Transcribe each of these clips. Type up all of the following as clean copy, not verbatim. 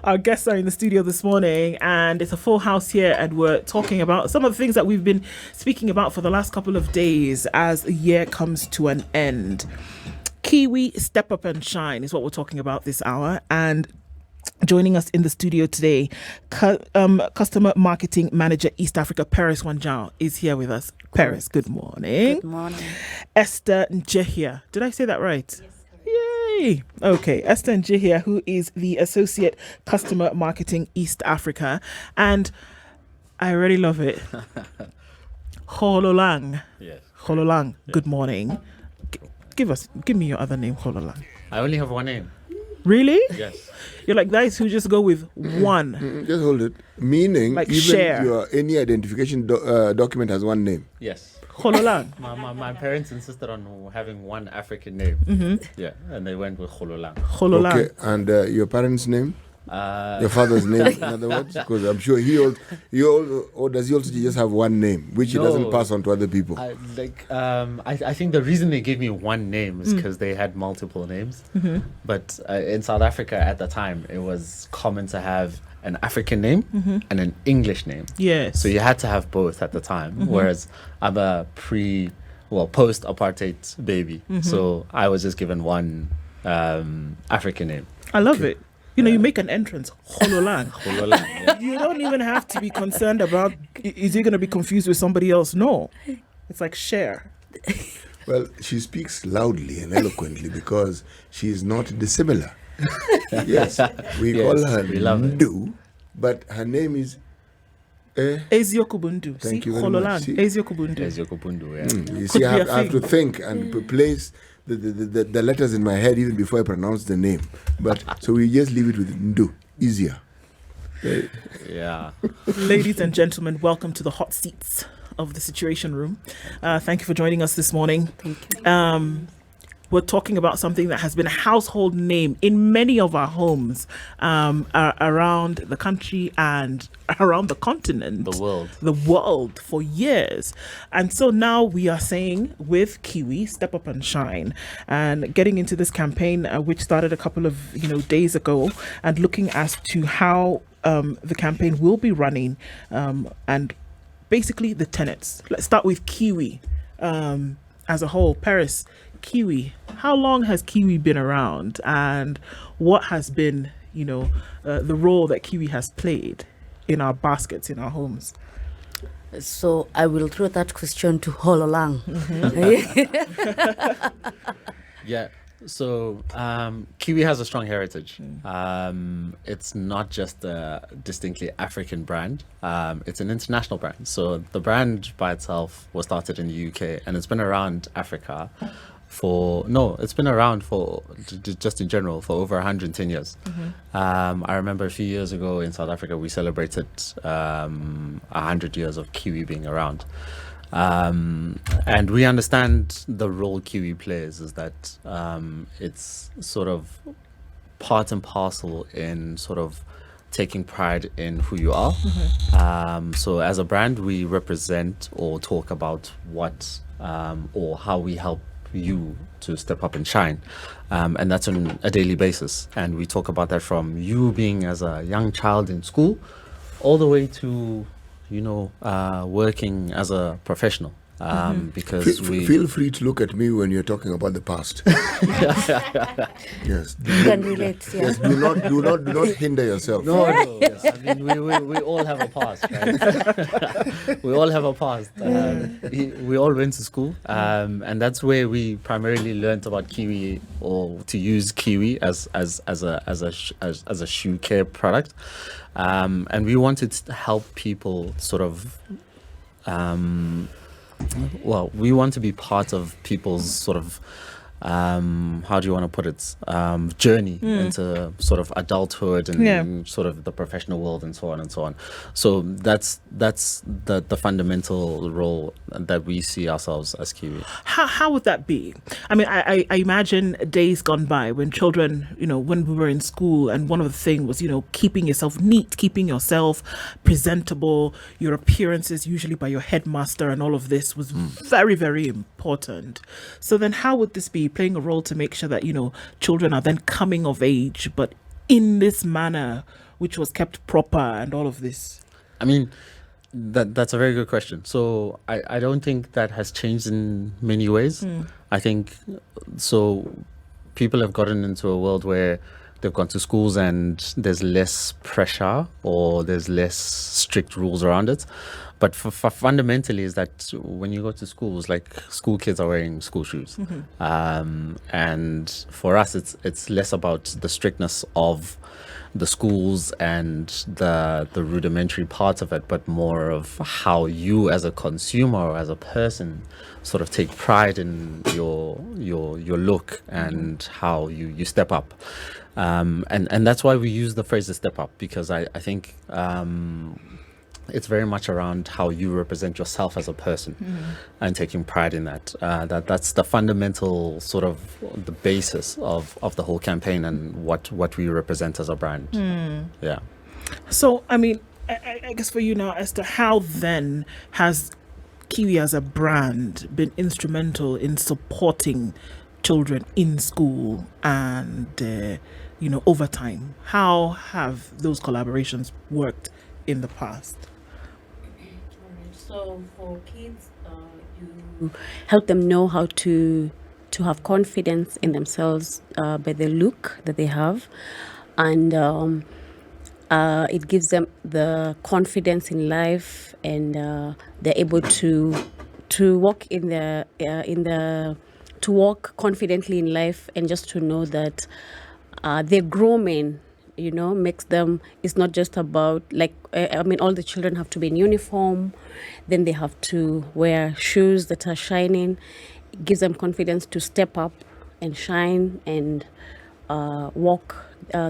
Our guests are in the studio this morning, and it's a full house here, and we're talking about some of the things that we've been speaking about for the last couple of days as the year comes to an end. KIWI Step Up and Shine is what we're talking about this hour, and joining us in the studio today, Customer Marketing Manager East Africa, Paris Wanjao, is here with us. Paris, good morning. Good morning. Esther Njehia, did I say that right? Yes. Yay! Okay, Esther Njehia, who is the Associate Customer Marketing East Africa, and I really love it. Hololang. Yes. Hololang, Yeah. good morning. Give me your other name, Hololang. I only have one name. Really? Yes. You're like guys who just go with one. Just hold it. Meaning, Like even share. any identification document has one name. Yes. Hololang. My parents insisted on having one African name. Mm-hmm. Yeah, and they went with Hololang. Hololang. Okay, and your parents' name? Your father's name, in other words? Because I'm sure or does he also just have one name, which he doesn't pass on to other people? I think the reason they gave me one name is because they had multiple names. Mm-hmm. But in South Africa at the time, it was common to have an African name and an English name. Yes. So you had to have both at the time, whereas I'm a post-apartheid baby. So I was just given one African name. I love it. You know, you make an entrance, Hololang. Hololang, yeah. You don't even have to be concerned about, is he going to be confused with somebody else? No. It's like share. Well, she speaks loudly and eloquently because she is not dissimilar. Yes, we call her we love it. Ndu, but her name is Ezio Kubundu. Thank See, you very much. Hololang. See? Ezio Kubundu. Ezio Kubundu, yeah. You see, Could be a I have to thing. think and place the letters in my head even before I pronounce the name. But so we just leave it with Ndu, easier. Yeah. Ladies and gentlemen, welcome to the hot seats of the Situation Room. Thank you for joining us this morning. Thank you. We're talking about something that has been a household name in many of our homes around the country and around the continent. The world for years. And so now we are saying with KIWI, Step Up and Shine, and getting into this campaign, which started a couple of days ago, and looking as to how the campaign will be running and basically the tenets. Let's start with KIWI as a whole. Paris, KIWI, how long has KIWI been around, and what has been, the role that KIWI has played in our baskets, in our homes? So I will throw that question to Hololang. Yeah. So KIWI has a strong heritage. It's not just a distinctly African brand. It's an international brand. So the brand by itself was started in the UK, and it's been around Africa it's been around just in general for over 110 years. I remember a few years ago in South Africa, we celebrated 100 years of KIWI being around. And we understand the role KIWI plays is that it's sort of part and parcel in sort of taking pride in who you are. So as a brand, we represent or talk about what or how we help you to step up and shine, and that's on a daily basis. And we talk about that from you being as a young child in school all the way to working as a professional, because feel free to look at me when you're talking about the past. Yes, You can relate, yeah. yes. Do not hinder yourself. No. Yes. I mean, we all have a past, right? We all have a past. We all went to school, and that's where we primarily learned about KIWI, or to use KIWI as a shoe care product, and we wanted to help people sort of. We want to be part of people's sort of how do you want to put it, journey into sort of adulthood and sort of the professional world and so on and so on. So that's the fundamental role that we see ourselves as KIWI. How would that be? I mean, I imagine days gone by when children, when we were in school, and one of the things was, keeping yourself neat, keeping yourself presentable, your appearances usually by your headmaster and all of this was very, very important. So then how would this be playing a role to make sure that, children are then coming of age, but in this manner which was kept proper and all of this? I mean, that's a very good question. So I don't think that has changed in many ways. I think so. People have gotten into a world where they've gone to schools and there's less pressure or there's less strict rules around it. But fundamentally is that when you go to schools, like school kids are wearing school shoes. And for us, it's less about the strictness of the schools and the rudimentary parts of it, but more of how you as a consumer or as a person sort of take pride in your look and how you step up. And that's why we use the phrase "to step up," because I think it's very much around how you represent yourself as a person and taking pride in that. That's the fundamental sort of the basis of the whole campaign and what we represent as a brand. Yeah. So, I mean, I guess for you now, Esther, how then has KIWI as a brand been instrumental in supporting children in school and, over time? How have those collaborations worked in the past? So for kids, you help them know how to have confidence in themselves by the look that they have, and it gives them the confidence in life, and they're able to walk to walk confidently in life, and just to know that their grooming, makes them, it's not just about all the children have to be in uniform, then they have to wear shoes that are shining. It gives them confidence to step up and shine and walk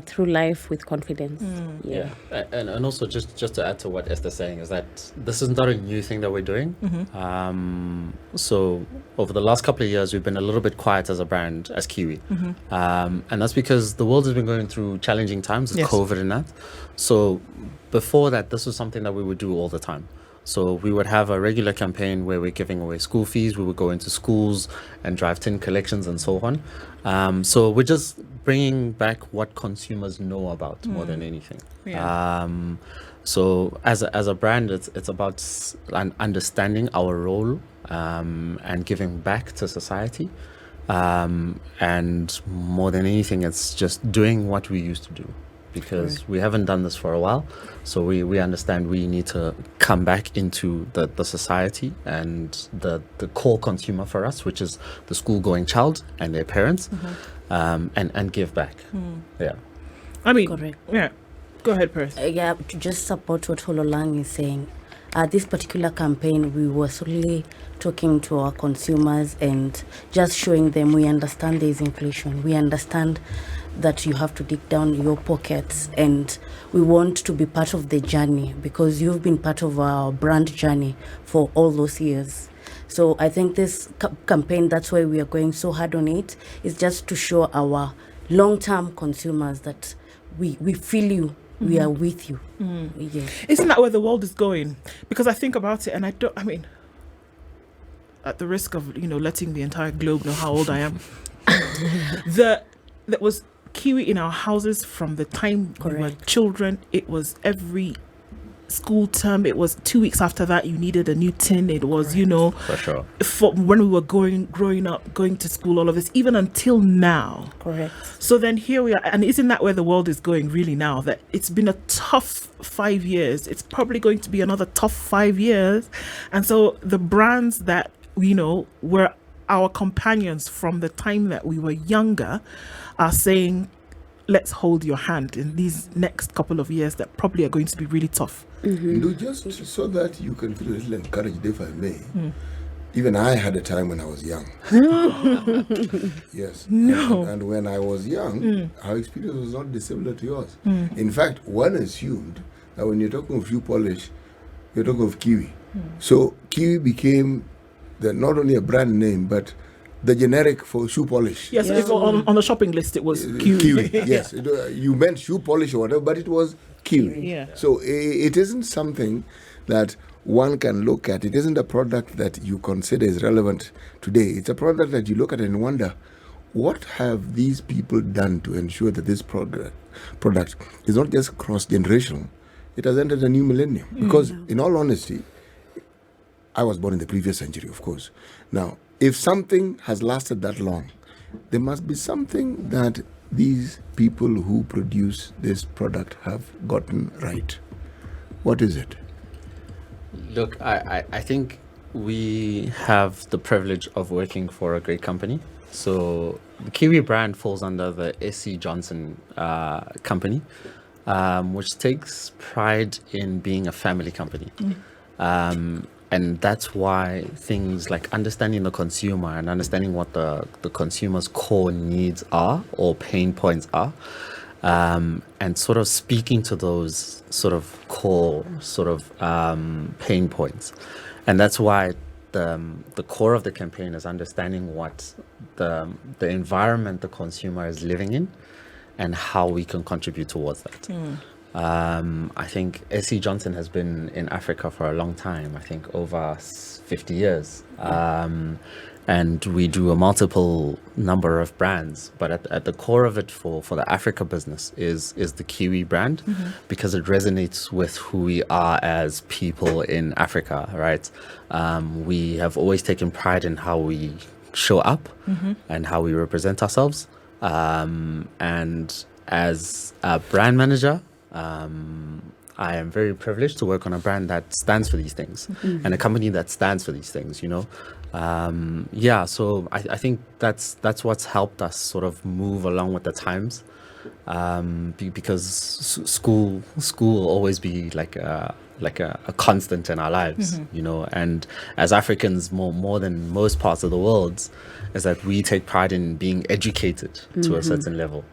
through life with confidence. Yeah. And also just to add to what Esther's saying is that this is not a new thing that we're doing. So over the last couple of years, we've been a little bit quiet as a brand, as KIWI. And that's because the world has been going through challenging times with COVID and that. So before that, this was something that we would do all the time. So we would have a regular campaign where we're giving away school fees. We would go into schools and drive tin collections and so on. So we're just bringing back what consumers know about more than anything. So as a brand, it's about understanding our role and giving back to society. And more than anything, it's just doing what we used to do. Because we haven't done this for a while, so we understand we need to come back into the society and the core consumer for us, which is the school-going child and their parents, and give back. Yeah. I mean, correct. Yeah. Go ahead, Perth. To just support what Hololang is saying, this particular campaign, we were solely talking to our consumers and just showing them we understand there is inflation. We understand that you have to dig down your pockets, and we want to be part of the journey because you've been part of our brand journey for all those years. So I think this campaign, that's why we are going so hard on it, is just to show our long-term consumers that we feel you, we are with you. Yes. Isn't that where the world is going? Because I think about it, and at the risk of letting the entire globe know how old I am, that was KIWI in our houses from the time we were children. It was every school term. It was 2 weeks after that you needed a new tin. It was for sure. For when we were growing up, going to school, all of this, even until now. Correct. So then here we are, and isn't that where the world is going really now? That it's been a tough 5 years. It's probably going to be another tough 5 years, and so the brands that were our companions from the time that we were younger are saying, let's hold your hand in these next couple of years that probably are going to be really tough. Just so that you can feel a little encouraged, if I may. Even I had a time when I was young. Yes. No. And when I was young, our experience was not dissimilar to yours. In fact, one assumed that when you're talking of shoe polish, you're talking of KIWI. So KIWI became not only a brand name, but the generic for shoe polish. Yes, on the shopping list it was KIWI. Yes, you meant shoe polish or whatever, but it was KIWI. Yeah. So it isn't something that one can look at. It isn't a product that you consider is relevant today. It's a product that you look at and wonder, what have these people done to ensure that this product is not just cross-generational, it has entered a new millennium? Because in all honesty, I was born in the previous century, of course. Now, if something has lasted that long, there must be something that these people who produce this product have gotten right. What is it? Look, I think we have the privilege of working for a great company. So the KIWI brand falls under the SC Johnson company, which takes pride in being a family company. And that's why things like understanding the consumer and understanding what the consumer's core needs are or pain points are, and sort of speaking to those sort of core pain points. And that's why the core of the campaign is understanding what the environment the consumer is living in and how we can contribute towards that. I think SC Johnson has been in Africa for a long time, I think over 50 years. And we do a multiple number of brands, but at the core of it for the Africa business is the KIWI brand, because it resonates with who we are as people in Africa, right? We have always taken pride in how we show up and how we represent ourselves. And as a brand manager, I am very privileged to work on a brand that stands for these things and a company that stands for these things, you know. So I think that's what's helped us sort of move along with the times, because school will always be like a constant in our lives, you know. And as Africans, more than most parts of the world, is that we take pride in being educated to a certain level.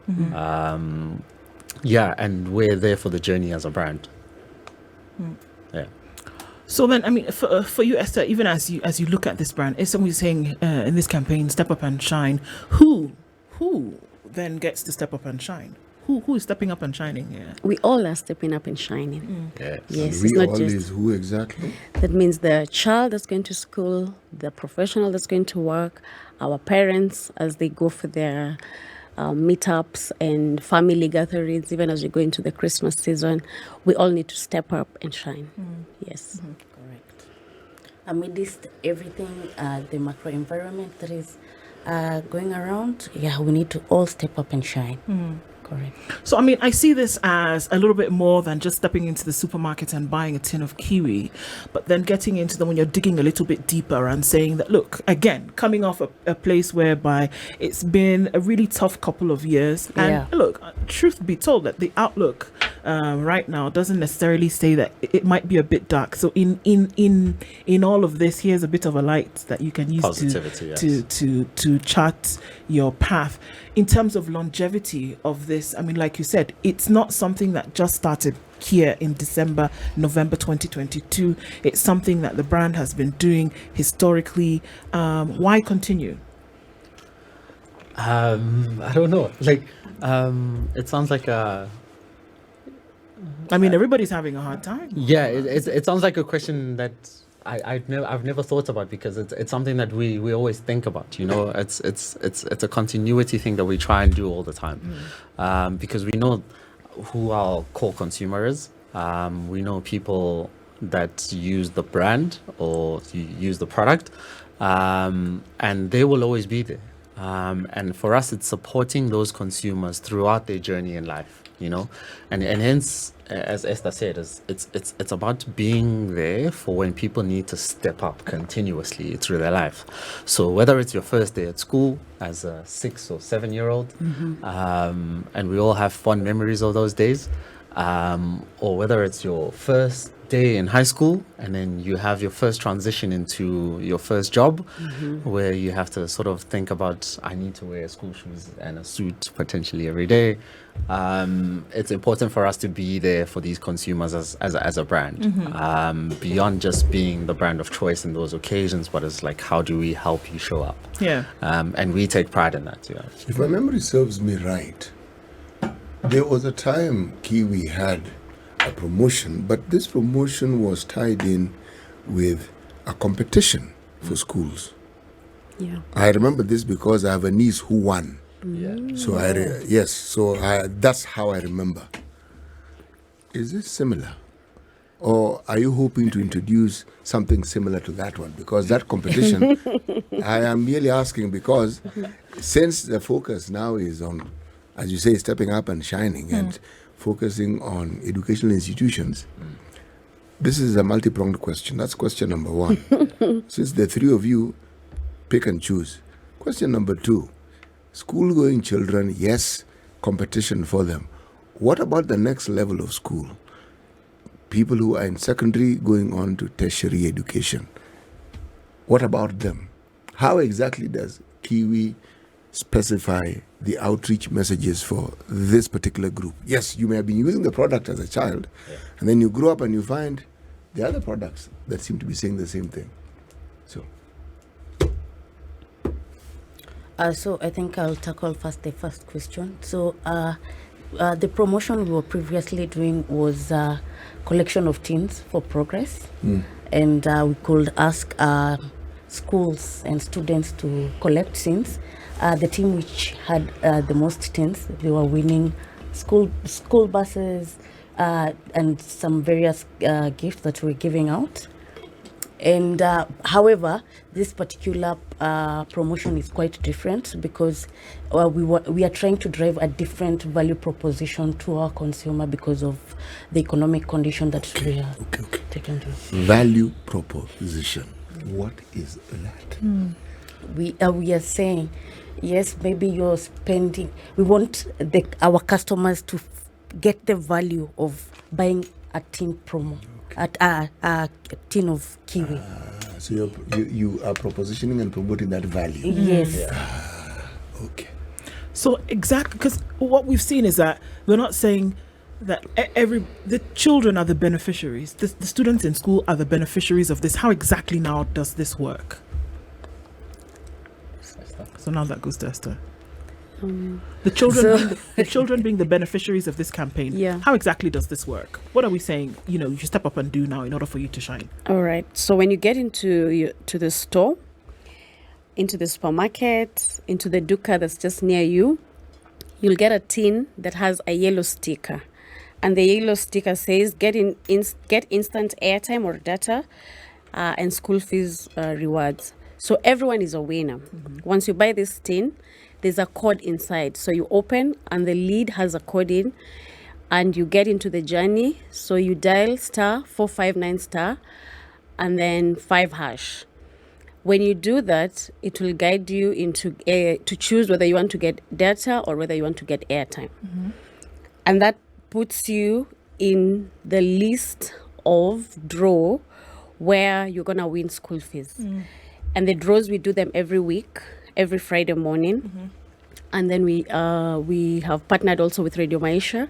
And we're there for the journey as a brand. Yeah. So then, I mean, for you, Esther, even as you look at this brand, is somebody saying in this campaign, step up and shine? Who then gets to step up and shine? Who is stepping up and shining here? We all are stepping up and shining. Yes. Yes, We it's not all just is who exactly? that means the child that's going to school, the professional that's going to work, our parents as they go for their meetups and family gatherings, even as we go into the Christmas season, we all need to step up and shine. Yes. Correct. Amidst everything, the macro environment that is going around, we need to all step up and shine. Correct. So, I mean, I see this as a little bit more than just stepping into the supermarket and buying a tin of kiwi, but then getting into them when you're digging a little bit deeper and saying that, look, again, coming off a place whereby it's been a really tough couple of years. And look, truth be told, that the outlook right now doesn't necessarily say that it might be a bit dark. So in all of this, here's a bit of a light that you can use to chart your path. In terms of longevity of this, I mean, like you said, it's not something that just started here in November 2022. It's something that the brand has been doing historically. Why continue? I don't know. Like, it sounds like I mean, everybody's having a hard time. Yeah, it sounds like a question that I've never thought about, because it's something that we always think about, you know. It's a continuity thing that we try and do all the time, because we know who our core consumer is. We know people that use the brand or use the product, and they will always be there. And for us, it's supporting those consumers throughout their journey in life, you know, and hence, as Esther said, it's about being there for when people need to step up continuously through their life. So whether it's your first day at school as a 6 or 7 year old, and we all have fond memories of those days, or whether it's your first day in high school and then you have your first transition into your first job, where you have to sort of think about, I need to wear school shoes and a suit potentially every day. It's important for us to be there for these consumers as a brand, beyond just being the brand of choice in those occasions, but it's like, how do we help you show up? And we take pride in that. If my memory serves me right, there was a time KIWI had a promotion, but this promotion was tied in with a competition for schools. Yeah. I remember this because I have a niece who won. Yeah. So that's how I remember. Is this similar? Or are you hoping to introduce something similar to that one? Because that competition, I am merely asking because since the focus now is on, as you say, stepping up and shining and focusing on educational institutions, this is a multi-pronged question. That's question number one. Since the three of you pick and choose. Question number two, school-going children, yes, competition for them. What about the next level of school? People who are in secondary going on to tertiary education. What about them? How exactly does KIWI specify the outreach messages for this particular group? Yes, you may have been using the product as a child, and then you grow up and you find the other products that seem to be saying the same thing. So I think I'll tackle first the first question. So the promotion we were previously doing was collection of tins for progress, and we could ask schools and students to collect tins. The team which had the most tins, they were winning school buses and some various gifts that we're giving out. And however, this particular promotion is quite different because we are trying to drive a different value proposition to our consumer because of the economic condition that we are taken to. Value proposition. What is that? We are saying, yes, maybe you're spending. We want our customers to get the value of buying a tin promo. At a tin of KIWI. So you are propositioning and promoting that value. Yes. Okay. So exactly, because what we've seen is that we're not saying that the children are the beneficiaries. The students in school are the beneficiaries of this. How exactly now does this work? So now that goes to Esther. The children being the beneficiaries of this campaign. Yeah. How exactly does this work? What are we saying? You should step up and do now in order for you to shine. All right. So when you get to the store, into the supermarket, into the duka that's just near you, you'll get a tin that has a yellow sticker, and the yellow sticker says get instant airtime or data, and school fees rewards. So everyone is a winner. Once you buy this tin, there's a code inside. So you open and the lid has a code in and you get into the journey. So you dial *459* and then 5#. When you do that, it will guide you into to choose whether you want to get data or whether you want to get airtime. And that puts you in the list of draw where you're going to win school fees. And the draws, we do them every week, every Friday morning. And then we have partnered also with Radio Maisha,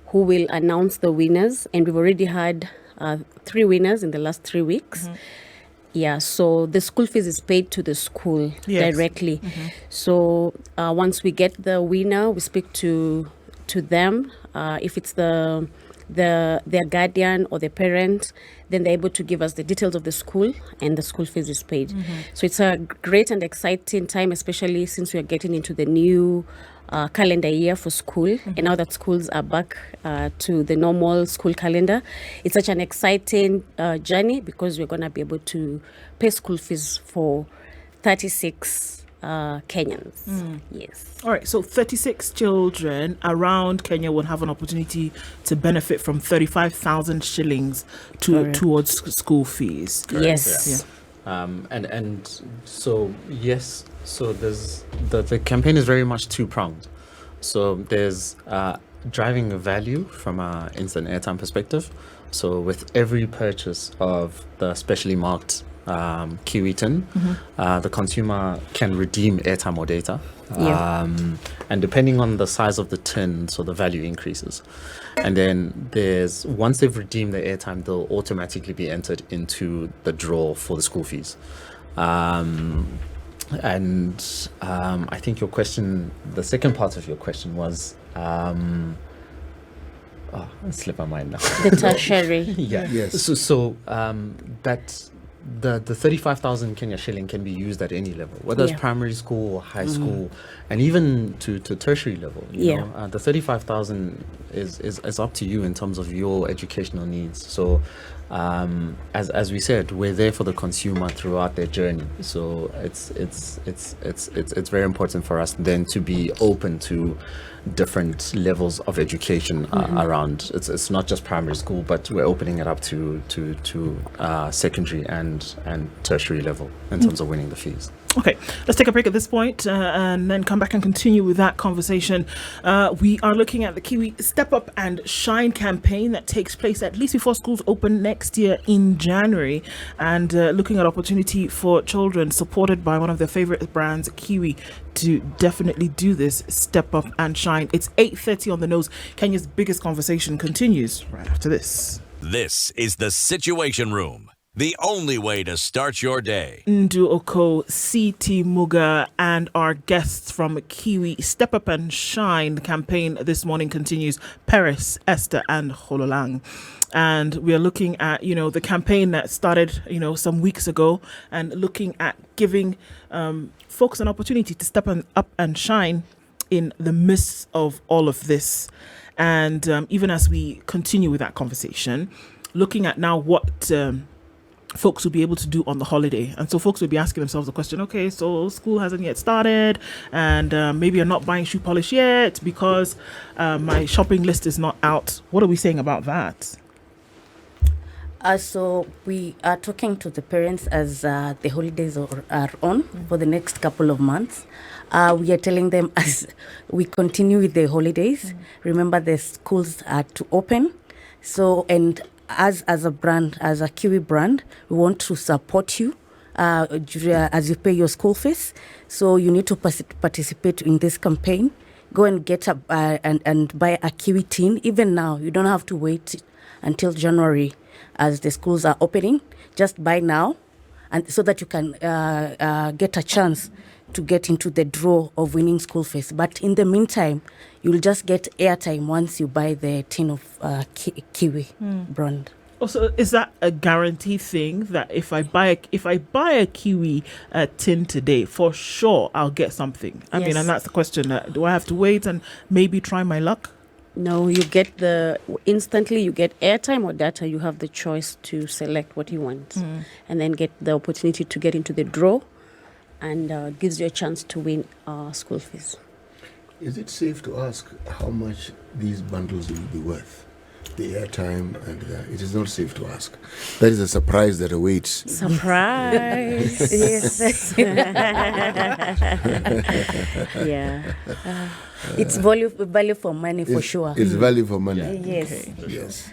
who will announce the winners. And we've already had 3 winners in the last 3 weeks. Yeah, so the school fees is paid to the school directly. So once we get the winner, we speak to them. If it's their guardian or their parent, then they're able to give us the details of the school and the school fees is paid. So it's a great and exciting time, especially since we are getting into the new calendar year for school. And now that schools are back to the normal school calendar, it's such an exciting journey because we're going to be able to pay school fees for 36 Kenyans. Yes. All right, so 36 children around Kenya will have an opportunity to benefit from 35,000 shillings towards school fees. Yes. And so yes, so there's the campaign is very much two-pronged. So there's driving value from an instant airtime perspective. So with every purchase of the specially marked KIWI tin, the consumer can redeem airtime or data. And depending on the size of the tin, so the value increases. And then once they've redeemed the airtime, they'll automatically be entered into the draw for the school fees. And I think your question, the second part of your question was, it slipped my mind now. The tertiary. Yeah. Yes. So that the 35,000 Kenya shilling can be used at any level, whether it's primary school or high school, and even to tertiary level. You know, the 35,000 is up to you in terms of your educational needs. So, as we said, we're there for the consumer throughout their journey. So it's very important for us then to be open to different levels of education around. It's not just primary school, but we're opening it up to secondary and tertiary level in terms of winning the fees. Okay, let's take a break at this point, and then come back and continue with that conversation. We are looking at the KIWI Step Up and Shine campaign that takes place at least before schools open next year in January, and looking at opportunity for children supported by one of their favorite brands, KIWI, to definitely do this Step Up and Shine. It's 8:30 on the nose. Kenya's biggest conversation continues right after this. This is the Situation Room, the only way to start your day. Ndu Oko, CT Muga, and our guests from KIWI Step Up and Shine campaign this morning continues. Paris, Esther, and Hololang. And we are looking at, the campaign that started, some weeks ago, and looking at giving folks an opportunity to step up and shine in the midst of all of this. And even as we continue with that conversation, looking at now what folks will be able to do on the holiday. And so folks will be asking themselves the question, okay, so school hasn't yet started, and maybe you're not buying shoe polish yet because my shopping list is not out. What are we saying about that? So we are talking to the parents as the holidays are on for the next couple of months. We are telling them as we continue with the holidays, remember the schools are to open. So, and as a brand, as a KIWI brand, we want to support you as you pay your school fees. So you need to participate in this campaign. Go and get and buy a KIWI tin. Even now, you don't have to wait until January as the schools are opening. Just buy now, and so that you can get a chance to get into the draw of winning school fees. But in the meantime, you'll just get airtime once you buy the tin of KIWI brand. Also, is that a guarantee thing that if I buy a KIWI tin today, for sure I'll get something? I mean, and that's the question. Do I have to wait and maybe try my luck? No, you get instantly you get airtime or data. You have the choice to select what you want, and then get the opportunity to get into the draw, and gives you a chance to win school fees. Is it safe to ask how much these bundles will be worth? The airtime, and it is not safe to ask. That is a surprise that awaits. Surprise! Yes. Yeah. It's value for money for sure. It's value for money. Yes. Okay. Yes.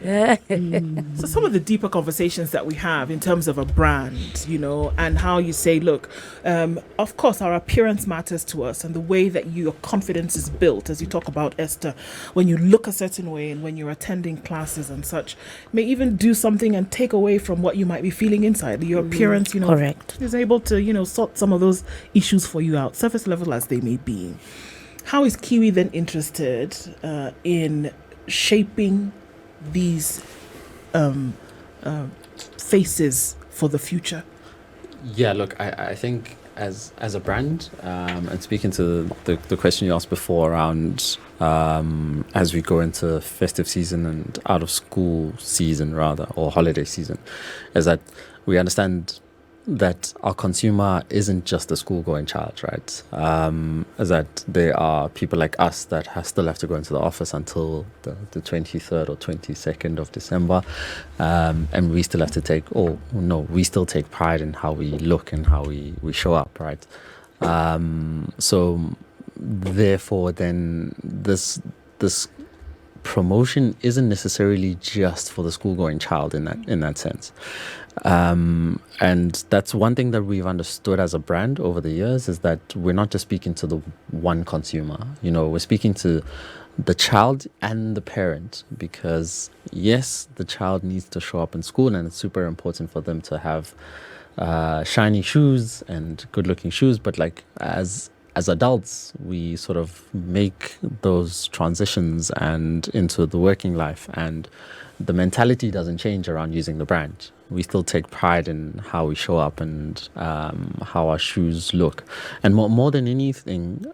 So some of the deeper conversations that we have in terms of a brand, and how you say, look, of course, our appearance matters to us, and the way that your confidence is built, as you talk about, Esther, when you look a certain way and when you're attending classes and such, may even do something and take away from what you might be feeling inside. Your appearance, correct, is able to, sort some of those issues for you out, surface level as they may be. How is KIWI then interested in shaping these faces for the future? Yeah, look, I think as a brand, and speaking to the question you asked before around as we go into festive season and out of school season rather, or holiday season, is that we understand that our consumer isn't just a school-going child, right? Is that there are people like us that still have to go into the office until the 23rd or 22nd of December, and we still have to we still take pride in how we look and how we show up, right? So therefore, then this promotion isn't necessarily just for the school-going child in that sense. And that's one thing that we've understood as a brand over the years, is that we're not just speaking to the one consumer, we're speaking to the child and the parent, because yes, the child needs to show up in school, and it's super important for them to have shiny shoes and good looking shoes, but like as as adults, we sort of make those transitions and into the working life, and the mentality doesn't change around using the brand. We still take pride in how we show up and how our shoes look. And more than anything,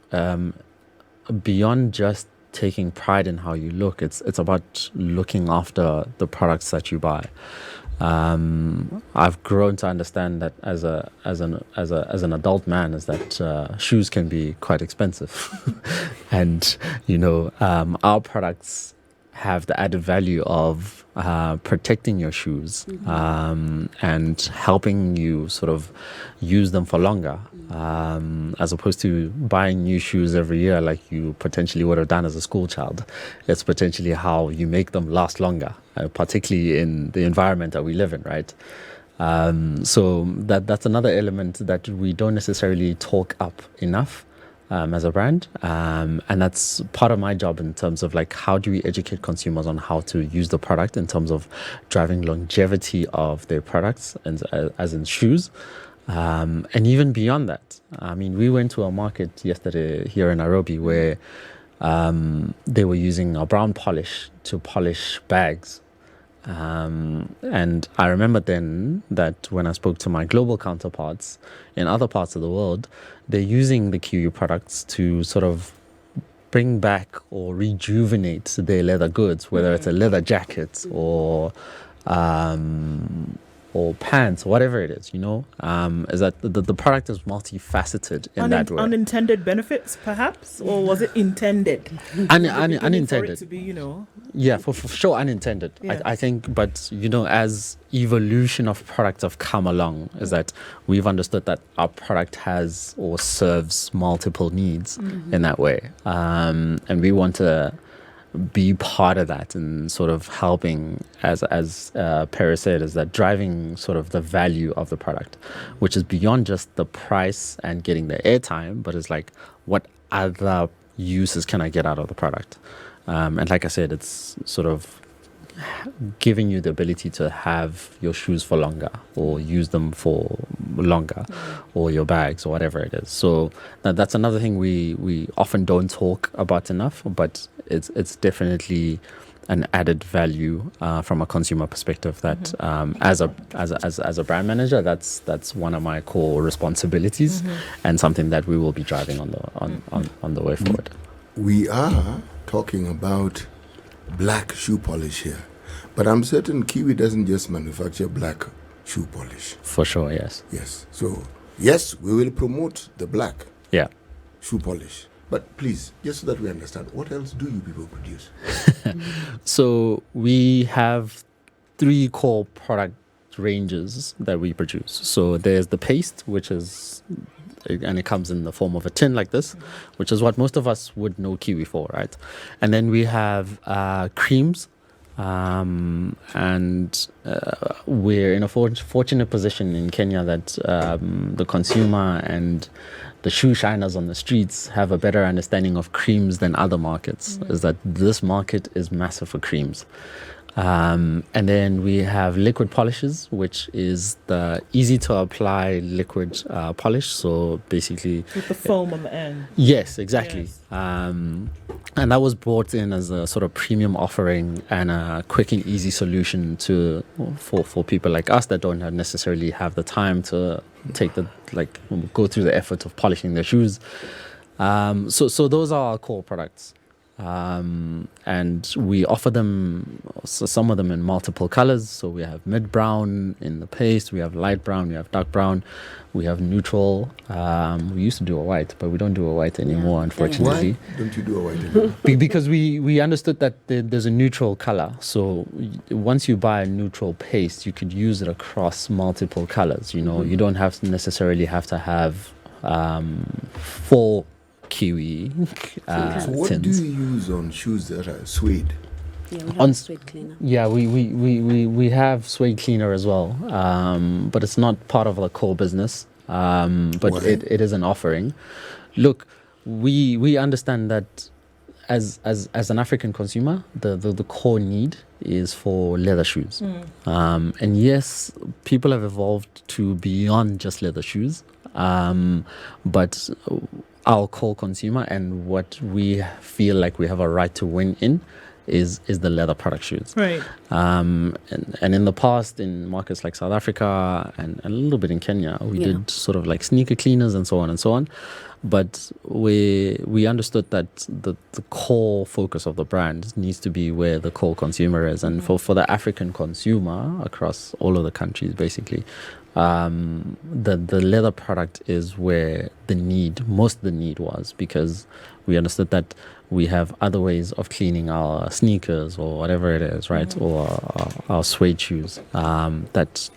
beyond just taking pride in how you look, it's about looking after the products that you buy. I've grown to understand that as an adult man, is that shoes can be quite expensive, and our products have the added value of protecting your shoes and helping you sort of use them for longer, as opposed to buying new shoes every year like you potentially would have done as a school child. It's potentially how you make them last longer, particularly in the environment that we live in, right? So that's another element that we don't necessarily talk up enough as a brand, and that's part of my job in terms of like, how do we educate consumers on how to use the product in terms of driving longevity of their products, and as in shoes, and even beyond that. I mean, we went to a market yesterday here in Nairobi where they were using a brown polish to polish bags. And I remember then that when I spoke to my global counterparts in other parts of the world, they're using the KIWI products to sort of bring back or rejuvenate their leather goods, whether it's a leather jacket or pants, whatever it is, is that the product is multifaceted in that way. Unintended benefits, perhaps? Or was it intended? Unintended. For it to be, Yeah, for sure, unintended. Yeah. I think, but, as evolution of products have come along, is that we've understood that our product has or serves multiple needs in that way. And we want to be part of that and sort of helping, as Perry said, is that driving sort of the value of the product, which is beyond just the price and getting the airtime, but it's like, what other uses can I get out of the product? And like I said, it's sort of giving you the ability to have your shoes for longer or use them for longer, or your bags or whatever it is. So that's another thing we often don't talk about enough, but it's definitely an added value from a consumer perspective that as a brand manager, that's one of my core responsibilities, and something that we will be driving on the way forward. We are talking about black shoe polish here, but I'm certain KIWI doesn't just manufacture black shoe polish. For sure, yes. Yes. So, yes, we will promote the black shoe polish. But please, just so that we understand, what else do you people produce? So we have 3 core product ranges that we produce. So there's the paste, which is, and it comes in the form of a tin like this, which is what most of us would know KIWI for, right? And then we have creams, and we're in a fortunate position in Kenya that the consumer and the shoe shiners on the streets have a better understanding of creams than other markets. Is that this market is massive for creams. And then we have liquid polishes, which is the easy to apply liquid polish. So basically, with the foam on the end. Yes, exactly. Yes. And that was brought in as a sort of premium offering and a quick and easy solution for people like us that don't necessarily have the time to go through the effort of polishing their shoes. So those are our core products. And we offer them, some of them in multiple colors. So we have mid brown in the paste, we have light brown, we have dark brown, we have neutral. We used to do a white, but we don't do a white anymore, unfortunately. Why don't you do a white anymore? Because we understood that there's a neutral color. So once you buy a neutral paste, you could use it across multiple colors. You don't necessarily have to have 4 KIWI so what tins. do you use on shoes that are suede? Yeah, we have suede cleaner. Yeah, we have suede cleaner as well, but it's not part of the core business. But it is an offering. Look, we understand that as an African consumer, the core need is for leather shoes. And yes, people have evolved to beyond just leather shoes. But our core consumer and what we feel like we have a right to win in is the leather product shoes. Right. And in the past, in markets like South Africa and a little bit in Kenya, we did sort of like sneaker cleaners and so on and so on. But we understood that the core focus of the brand needs to be where the core consumer is. And for the African consumer across all of the countries, basically, the leather product is where most of the need was, because we understood that we have other ways of cleaning our sneakers or whatever it is, right? Or our suede shoes that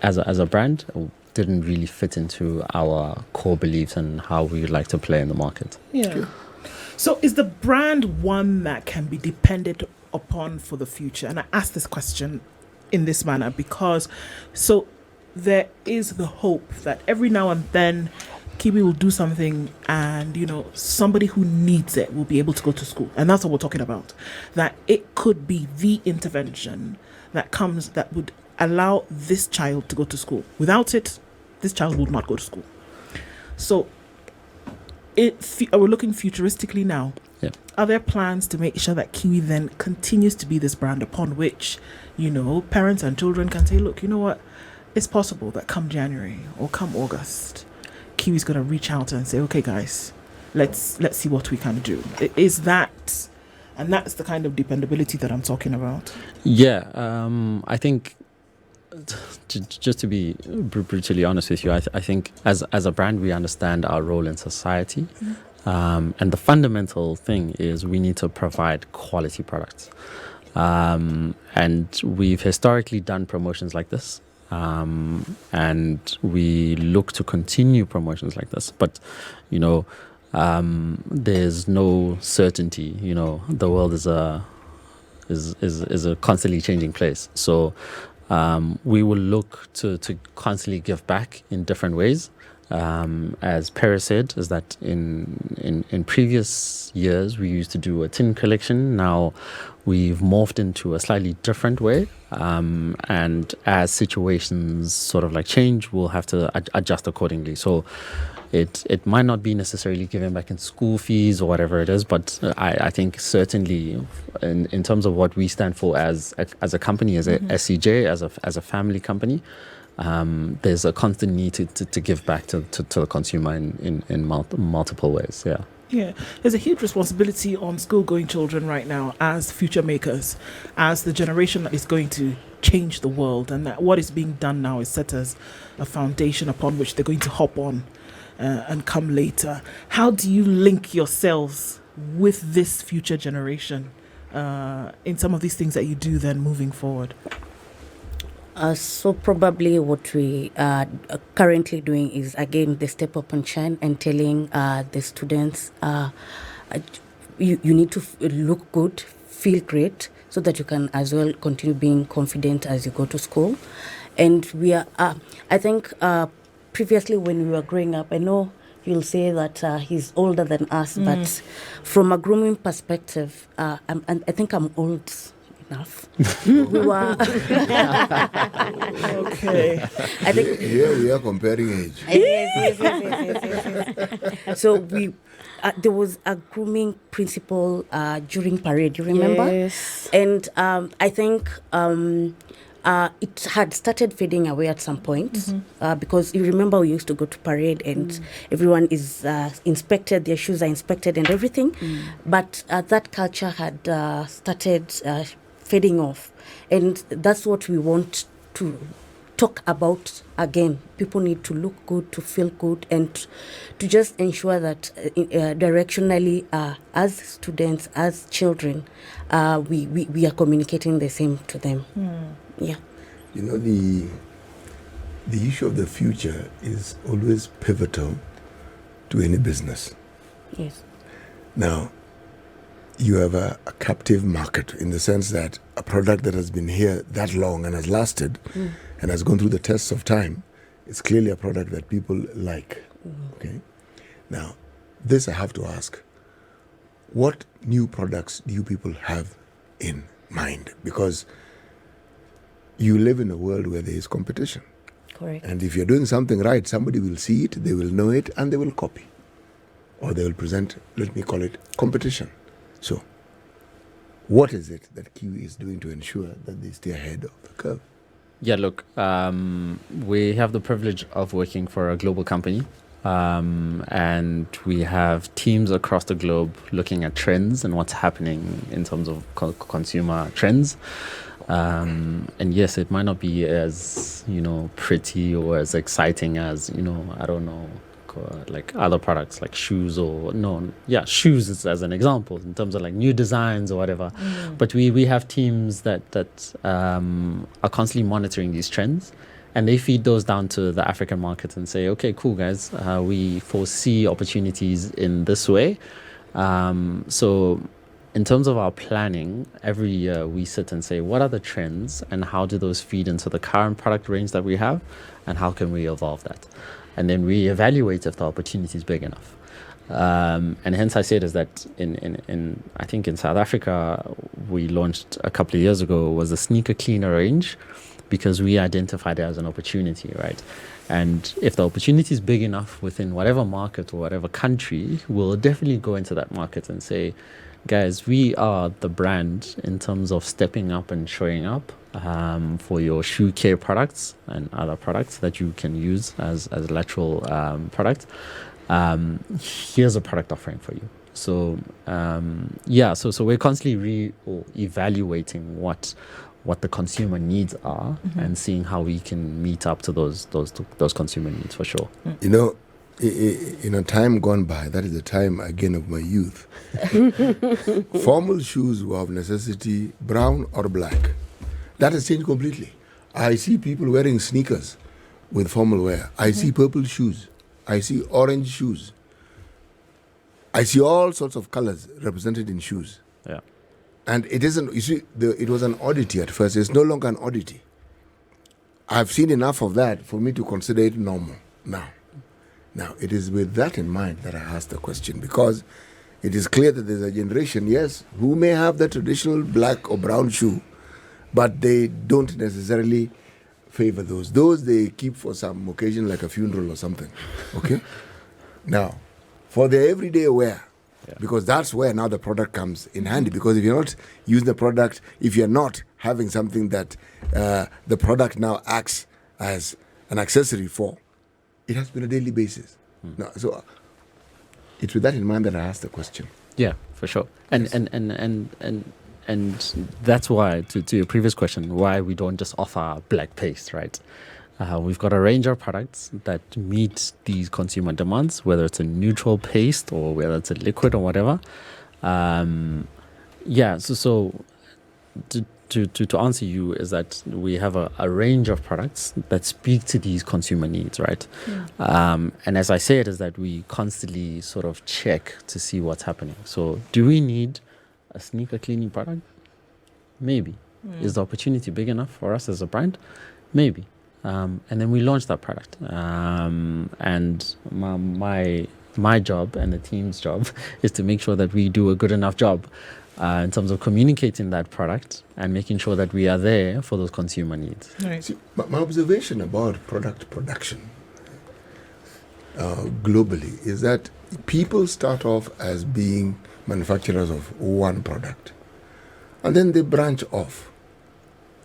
as a brand didn't really fit into our core beliefs and how we would like to play in the market. Yeah. So is the brand one that can be depended upon for the future? And I ask this question in this manner because there is the hope that every now and then KIWI will do something and, somebody who needs it will be able to go to school. And that's what we're talking about. That it could be the intervention that would allow this child to go to school. Without it, this child would not go to school. So we're looking futuristically now. Yeah. Are there plans to make sure that KIWI then continues to be this brand upon which, parents and children can say, look, you know what? It's possible that come January or come August, KIWI's going to reach out and say, okay, guys, let's see what we can do. Is that, and that's the kind of dependability that I'm talking about. Yeah, I think, just to be brutally honest with you, I think as a brand, we understand our role in society. And the fundamental thing is we need to provide quality products. And we've historically done promotions like this. And we look to continue promotions like this. But, there's no certainty. The world is a constantly changing place. So we will look to constantly give back in different ways. As Paris said, is that in previous years we used to do a tin collection. Now we've morphed into a slightly different way. And as situations sort of like change, we'll have to adjust accordingly. So it might not be necessarily given back in school fees or whatever it is, but I think certainly in terms of what we stand for as a company, as a SCJ, as a family company, there's a constant need to give back to the consumer in multiple ways. Yeah, there's a huge responsibility on school-going children right now as future makers, as the generation that is going to change the world, and that what is being done now is set as a foundation upon which they're going to hop on and come later. How do you link yourselves with this future generation in some of these things that you do then moving forward? So probably what we are currently doing is, again, the step up and shine and telling the students you need to look good, feel great, so that you can as well continue being confident as you go to school. And we are, I think, previously when we were growing up, I know you'll say that he's older than us, but from a grooming perspective, I think I'm old enough. We were okay. I think here we are comparing age. Yes. So there was a grooming principle during parade. You remember? Yes. And I think it had started fading away at some point because you remember we used to go to parade and everyone is inspected, their shoes are inspected and everything. But that culture had started fading off, and that's what we want to talk about again. People need to look good, to feel good, and to just ensure that directionally, as students, as children, we are communicating the same to them. Yeah. The issue of the future is always pivotal to any business. Yes. Now, you have a captive market in the sense that a product that has been here that long and has lasted and has gone through the tests of time, it's clearly a product that people like. Okay. Now, this I have to ask, what new products do you people have in mind? Because you live in a world where there is competition. Correct. And if you're doing something right, somebody will see it, they will know it, and they will copy. Or they will present, let me call it, competition. So, what is it that KIWI is doing to ensure that they stay ahead of the curve? Yeah, look, we have the privilege of working for a global company. And we have teams across the globe looking at trends and what's happening in terms of consumer trends. And yes, it might not be as, pretty or as exciting as, I don't know, like other products like shoes shoes is as an example in terms of like new designs or whatever. But we have teams that are constantly monitoring these trends, and they feed those down to the African market and say, okay, cool guys, we foresee opportunities in this way. So in terms of our planning, every year we sit and say, what are the trends and how do those feed into the current product range that we have, and how can we evolve that? And then we evaluate if the opportunity is big enough. And hence I say it is that in I think in South Africa, we launched a couple of years ago, was a sneaker cleaner range, because we identified it as an opportunity, right? And if the opportunity is big enough within whatever market or whatever country, we'll definitely go into that market and say, guys, we are the brand in terms of stepping up and showing up for your shoe care products and other products that you can use as lateral product. Here's a product offering for you. So so we're constantly evaluating what the consumer needs are, and seeing how we can meet up to those consumer needs, for sure. In a time gone by, that is the time again of my youth, formal shoes were of necessity brown or black. That has changed completely. I see people wearing sneakers with formal wear. I see purple shoes. I see orange shoes. I see all sorts of colors represented in shoes. Yeah. And it isn't, you see, it was an oddity at first. It's no longer an oddity. I've seen enough of that for me to consider it normal now. Now, it is with that in mind that I asked the question, because it is clear that there's a generation, yes, who may have the traditional black or brown shoe, but they don't necessarily favor those. Those they keep for some occasion, like a funeral or something. Okay? Now, for their everyday wear, because that's where now the product comes in handy. Because if you're not using the product, if you're not having something that the product now acts as an accessory for, it has been a daily basis. Now, so it's with that in mind that I asked the question. Yeah, for sure. And that's why, to your previous question, why we don't just offer black paste, right? We've got a range of products that meet these consumer demands, whether it's a neutral paste or whether it's a liquid or whatever. To answer you is that we have a range of products that speak to these consumer needs, right? And as I say it, is that we constantly sort of check to see what's happening. So do we need a sneaker cleaning product? Maybe. Is the opportunity big enough for us as a brand? Maybe. And then we launch that product. And my job and the team's job is to make sure that we do a good enough job in terms of communicating that product and making sure that we are there for those consumer needs. Right. See, my observation about product production globally is that people start off as being manufacturers of one product, and then they branch off.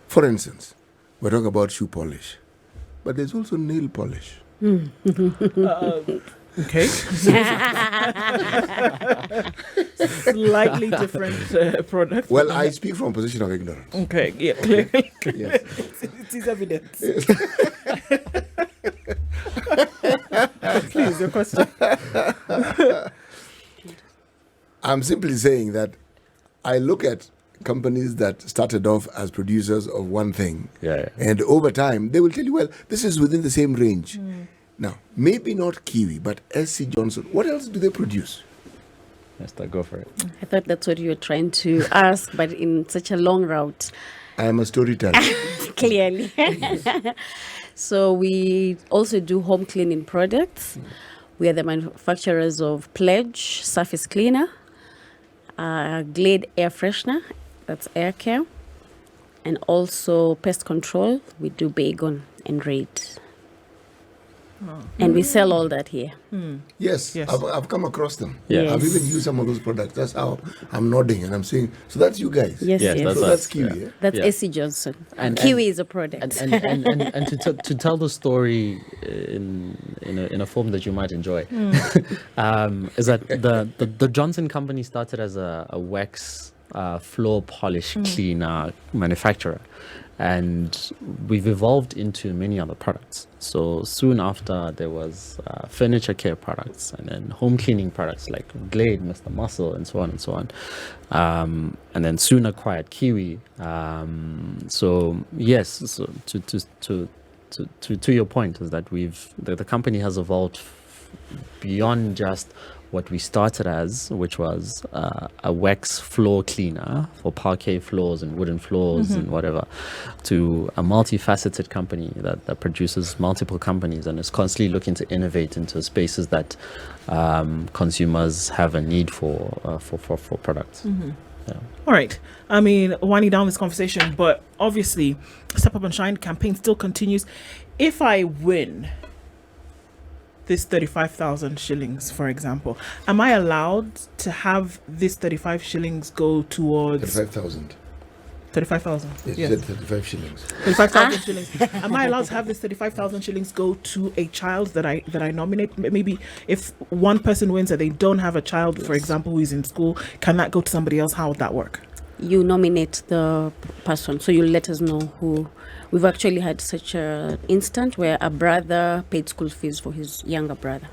For instance, we're talking about shoe polish, but there's also nail polish. Okay. Slightly different product. Well, I speak from a position of ignorance. Okay, yeah, clearly. Yes. It is evident. Please, your question. I'm simply saying that I look at companies that started off as producers of one thing, and over time they will tell you, well, this is within the same range. Now, maybe not KIWI, but SC Johnson. What else do they produce? Yes, go for it. I thought that's what you were trying to ask, but in such a long route. I am a storyteller. Clearly. So we also do home cleaning products. We are the manufacturers of Pledge surface cleaner, Glade air freshener, that's air care, and also pest control. We do Baygon and Raid. And we sell all that here. Yes, Yes. I've come across them. Yeah. I've even used some of those products. That's how I'm nodding and I'm saying, so that's you guys. Yes, Yes, yes. So us. that's KIWI. Yeah. That's Yeah. AC Johnson. And- Kiwi is a product. And to tell the story in a form that you might enjoy, is that the Johnson company started as a wax floor polish cleaner manufacturer, and we've evolved into many other products. So soon after, there was furniture care products, and then home cleaning products like Glade, Mr. Muscle, and so on and so on. And then soon acquired KIWI. So yes, so to your point is that the company has evolved beyond just what we started as, which was a wax floor cleaner for parquet floors and wooden floors and whatever, to a multifaceted company that produces multiple companies and is constantly looking to innovate into spaces that consumers have a need for products. Yeah. All right. I mean, winding down this conversation, but obviously, Step Up and Shine campaign still continues. If I win this 35,000 shillings, for example, am I allowed to have this 35 shillings go towards 35,000. 35,000? Yes, Yes. you said 35 shillings. 35,000 shillings. Am I allowed to have this 35,000 shillings go to a child that I nominate? Maybe if one person wins and they don't have a child, for example, who is in school, can that go to somebody else? How would that work? You nominate the person, so you let us know who. We've actually had such an instant where a brother paid school fees for his younger brother.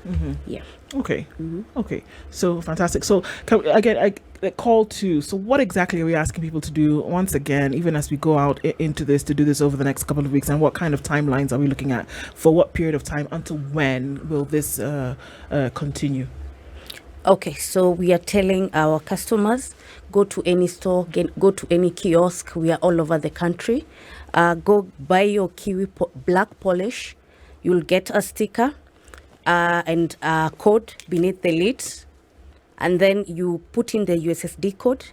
Yeah. Okay. Okay. So fantastic. So I get a call to. So what exactly are we asking people to do once again, even as we go out into this, to do this over the next couple of weeks, and what kind of timelines are we looking at? For what period of time? Until when will this continue? Okay, so we are telling our customers, go to any store, go to any kiosk. We are all over the country. Go buy your KIWI black polish. You'll get a sticker and a code beneath the lid. And then you put in the USSD code.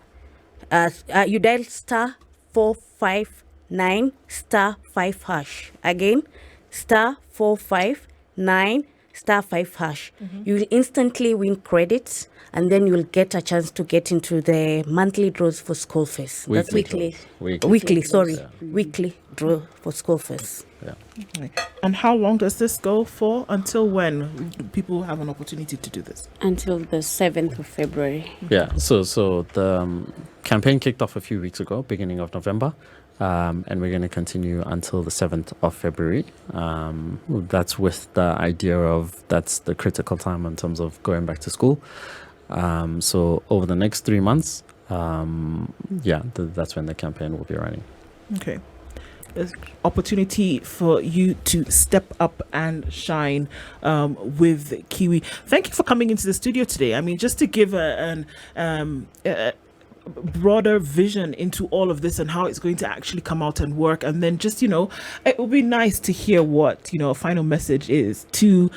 You dial *459 *5#. Again, *459 *5#. You will instantly win credits, and then you'll get a chance to get into the monthly draws for school fees. That's Weekly. weekly Yeah. weekly draw for school fees. Yeah. Okay. And how long does this go for? Until when do people have an opportunity to do this? Until the 7th of February. Yeah, so the campaign kicked off a few weeks ago, beginning of November, and we're going to continue until the 7th of February. That's with the idea of that's the critical time in terms of going back to school. So over the next 3 months, that's when the campaign will be running. Okay. There's opportunity for you to step up and shine with KIWI. Thank you for coming into the studio today. I mean, just to give a broader vision into all of this and how it's going to actually come out and work, and then just, it would be nice to hear what a final message is to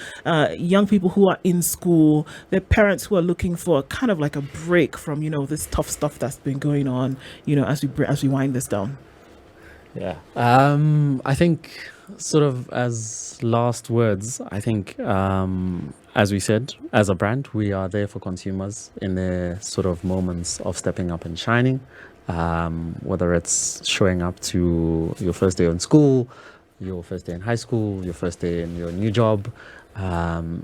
young people who are in school, their parents who are looking for kind of like a break from this tough stuff that's been going on as we wind this down. Yeah. I think sort of as last words, I think as we said, as a brand, we are there for consumers in their sort of moments of stepping up and shining, whether it's showing up to your first day in school, your first day in high school, your first day in your new job,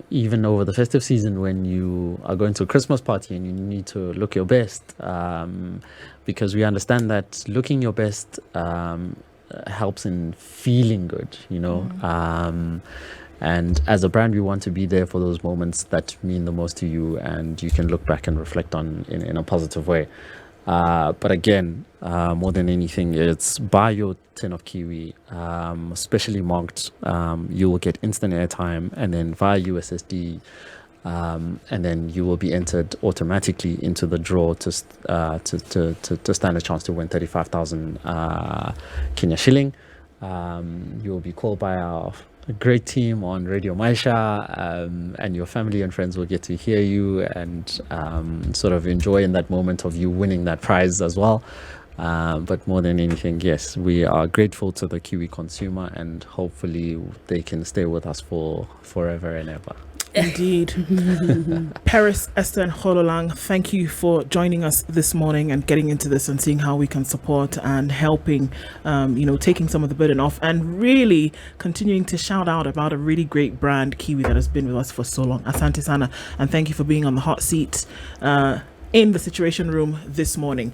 even over the festive season when you are going to a Christmas party and you need to look your best, because we understand that looking your best helps in feeling good, and as a brand, we want to be there for those moments that mean the most to you and you can look back and reflect on in a positive way. But again, more than anything, it's buy your tin of KIWI, specially marked. You will get instant airtime, and then via USSD, and then you will be entered automatically into the draw to stand a chance to win 35,000 Kenya shilling. You will be called by our great team on Radio Maisha, and your family and friends will get to hear you and sort of enjoy in that moment of you winning that prize as well. But more than anything, yes, we are grateful to the Kiwi consumer, and hopefully they can stay with us for forever and ever. Indeed. Paris, Esther and Hololang, thank you for joining us this morning and getting into this and seeing how we can support and helping, taking some of the burden off and really continuing to shout out about a really great brand, Kiwi, that has been with us for so long. Asante Sana, and thank you for being on the hot seat in the Situation Room this morning.